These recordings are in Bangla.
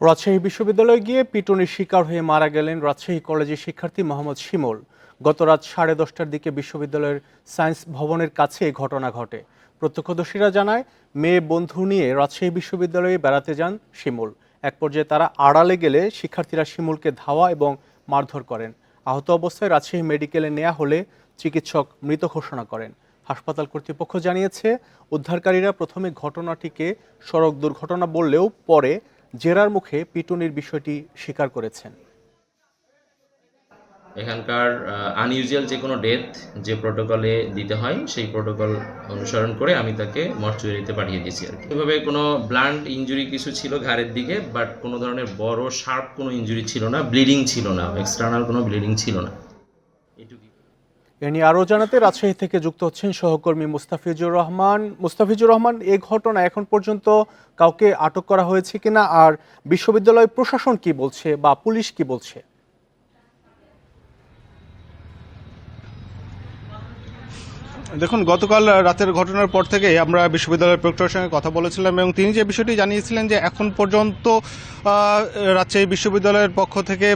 রাজশাহী বিশ্ববিদ্যালয়ে গিয়ে পিটুনির শিকার হয়ে মারা গেলেন রাজশাহী কলেজের শিক্ষার্থী মোহাম্মদ শিমুল। গত রাত 10:30টার দিকে বিশ্ববিদ্যালয়ের সায়েন্স ভবনের কাছে এই ঘটনা ঘটে। প্রত্যক্ষদর্শীরা জানায়, মেয়ে বন্ধু নিয়ে রাজশাহী বিশ্ববিদ্যালয়ে বেড়াতে যান শিমুল। এক পর্যায়ে তারা আড়ালে গেলে শিক্ষার্থীরা শিমুলকে ধাওয়া এবং মারধর করেন। আহত অবস্থায় রাজশাহী মেডিকেলে নেওয়া হলে চিকিৎসক মৃত ঘোষণা করেন। হাসপাতাল কর্তৃপক্ষ জানিয়েছে, উদ্ধারকারীরা প্রথমে ঘটনাটিকে সড়ক দুর্ঘটনা বললেও পরে জেরার মুখে পিটুনির বিষয়টি স্বীকার করেছেন। এখানকার আনইউজুয়াল যে কোনো ডেথ যে প্রোটোকলে দিতে হয় সেই প্রোটোকল অনুসরণ করে আমি তাকে মর্চুয়ারিতে পাঠিয়ে দিয়েছি আর কি। এভাবে কোনো ব্লান্ট ইনজুরি কিছু ছিল ঘাড়ের দিকে, বাট কোনো ধরনের বড় শার্প কোনো ইনজুরি ছিল না, ব্লিডিং ছিল না, এক্সটার্নাল কোনো ব্লিডিং ছিল না। এ নিয়ে আরও জানাতে রাজশাহী থেকে যুক্ত হচ্ছেন সহকর্মী মুস্তাফিজুর রহমান। মুস্তাফিজুর রহমান, এই ঘটনা এখন পর্যন্ত কাউকে আটক করা হয়েছে কিনা, আর বিশ্ববিদ্যালয় প্রশাসন কি বলছে বা পুলিশ কি বলছে? দেখুন, গতকাল রাতের ঘটনার পর থেকে আমরা বিশ্ববিদ্যালয়ের প্রক্টরের সঙ্গে কথা বলেছিলাম এবং তিনি যে বিষয়টি জানিয়েছিলেন যে এখন পর্যন্ত রাজশাহী বিশ্ববিদ্যালয়ের পক্ষ থেকে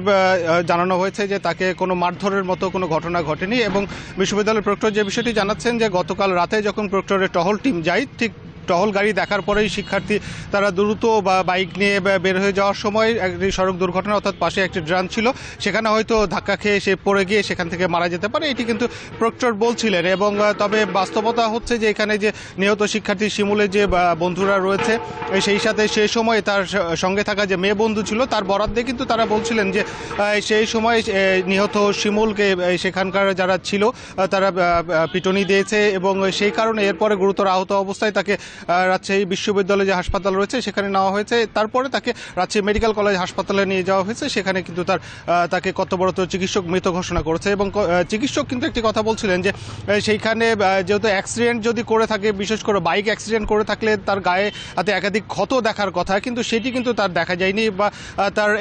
জানানো হয়েছে যে তাকে কোনো মারধরের মতো কোনো ঘটনা ঘটেনি। এবং বিশ্ববিদ্যালয়ের প্রক্টর যে বিষয়টি জানাচ্ছেন যে গতকাল রাতে যখন প্রক্টরের টহল টিম যায়, ঠিক টহল গাড়ি দেখার পরেই শিক্ষার্থী তারা দ্রুত বা বাইক নিয়ে বের হয়ে যাওয়ার সময় একটি সড়ক দুর্ঘটনা, অর্থাৎ পাশে একটি ড্রাম ছিল, সেখানে হয়তো ধাক্কা খেয়ে সে পড়ে গিয়ে সেখান থেকে মারা যেতে পারে, এটি কিন্তু প্রক্টর বলছিলেন। এবং তবে বাস্তবতা হচ্ছে যে এখানে যে নিহত শিক্ষার্থী শিমুলের যে বন্ধুরা রয়েছে, সেই সাথে সেই সময় তার সঙ্গে থাকা যে মেয়ে বন্ধু ছিল তার বরাত দিয়ে কিন্তু তারা বলছিলেন যে সেই সময় নিহত শিমুলকে সেখানকার যারা ছিল তারা পিটুনি দিয়েছে এবং সেই কারণে এরপরে গুরুতর আহত অবস্থায় তাকে রাজশাহী বিশ্ববিদ্যালয়ে যে হাসপাতাল রয়েছে সেখানে নেওয়া হয়েছে। তারপরে তাকে রাজশাহী মেডিকেল কলেজ হাসপাতালে নিয়ে যাওয়া হয়েছে, সেখানে কিন্তু তাকে কর্তব্যরত চিকিৎসক মৃত ঘোষণা করেছে। এবং চিকিৎসক কিন্তু একটি কথা বলছিলেন যে সেইখানে যেহেতু অ্যাক্সিডেন্ট যদি করে থাকে, বিশেষ করে বাইক অ্যাক্সিডেন্ট করে থাকলে তার গায়ে হাতে একাধিক ক্ষত দেখার কথা, কিন্তু সেটি কিন্তু তার দেখা যায়নি বা তার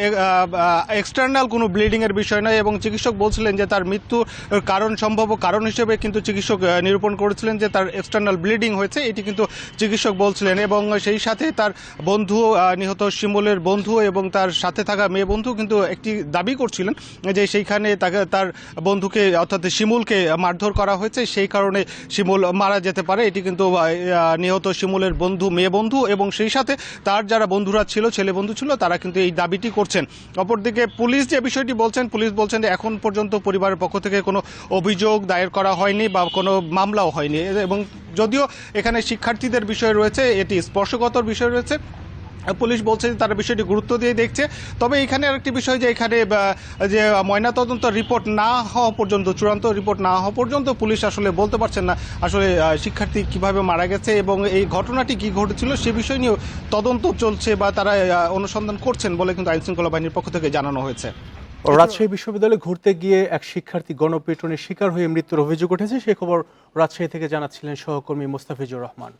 এক্সটার্নাল কোনো ব্লিডিংয়ের বিষয় নয়। এবং চিকিৎসক বলছিলেন যে তার মৃত্যুর কারণ, সম্ভাব্য কারণ হিসেবে কিন্তু চিকিৎসক নিরূপণ করেছিলেন যে তার এক্সটার্নাল ব্লিডিং হয়েছে, এটি কিন্তু চিকিৎসক বলছিলেন। এবং সেই সাথে তার বন্ধু, নিহত শিমুলের বন্ধু এবং তার সাথে থাকা মেয়ে বন্ধু কিন্তু একটি দাবি করছিলেন যে সেইখানে তার বন্ধুকে, অর্থাৎ শিমুলকে মারধর করা হয়েছে, সেই কারণে শিমুল মারা যেতে পারে। এটি কিন্তু নিহত শিমুলের বন্ধু, মেয়ে বন্ধু এবং সেই সাথে তার যারা বন্ধুরা ছিল, ছেলে বন্ধু ছিল, তারা কিন্তু এই দাবিটি করছেন। অপরদিকে পুলিশ যে বিষয়টি বলছেন, পুলিশ বলছেন যে এখন পর্যন্ত পরিবারের পক্ষ থেকে কোনো অভিযোগ দায়ের করা হয়নি বা কোনো মামলাও হয়নি। এবং যদিও এখানে শিক্ষার্থীদের বিষয় রয়েছে, এটি স্পর্শকাতর বিষয় রয়েছে, পুলিশ বলছে যে তারা বিষয়টি গুরুত্ব দিয়ে দেখছে। তবে এখানে আরেকটি বিষয় যে এখানে যে ময়নাতদন্ত রিপোর্ট না হওয়া পর্যন্ত, চূড়ান্ত রিপোর্ট না হওয়া পর্যন্ত পুলিশ আসলে বলতে পারছেন না আসলে শিক্ষার্থী কিভাবে মারা গেছে এবং এই ঘটনাটি কি ঘটেছিল সে বিষয় নিয়েও তদন্ত চলছে বা তারা অনুসন্ধান করছেন বলে কিন্তু আইনশৃঙ্খলা বাহিনীর পক্ষ থেকে জানানো হয়েছে। রাজশাহী বিশ্ববিদ্যালয়ে ঘুরতে গিয়ে এক শিক্ষার্থী গণপিটুনির শিকার হয়ে মৃত্যুর অভিযোগ উঠেছে, সে খবর রাজশাহী থেকে জানাচ্ছিলেন সহকর্মী মুস্তাফিজুর রহমান।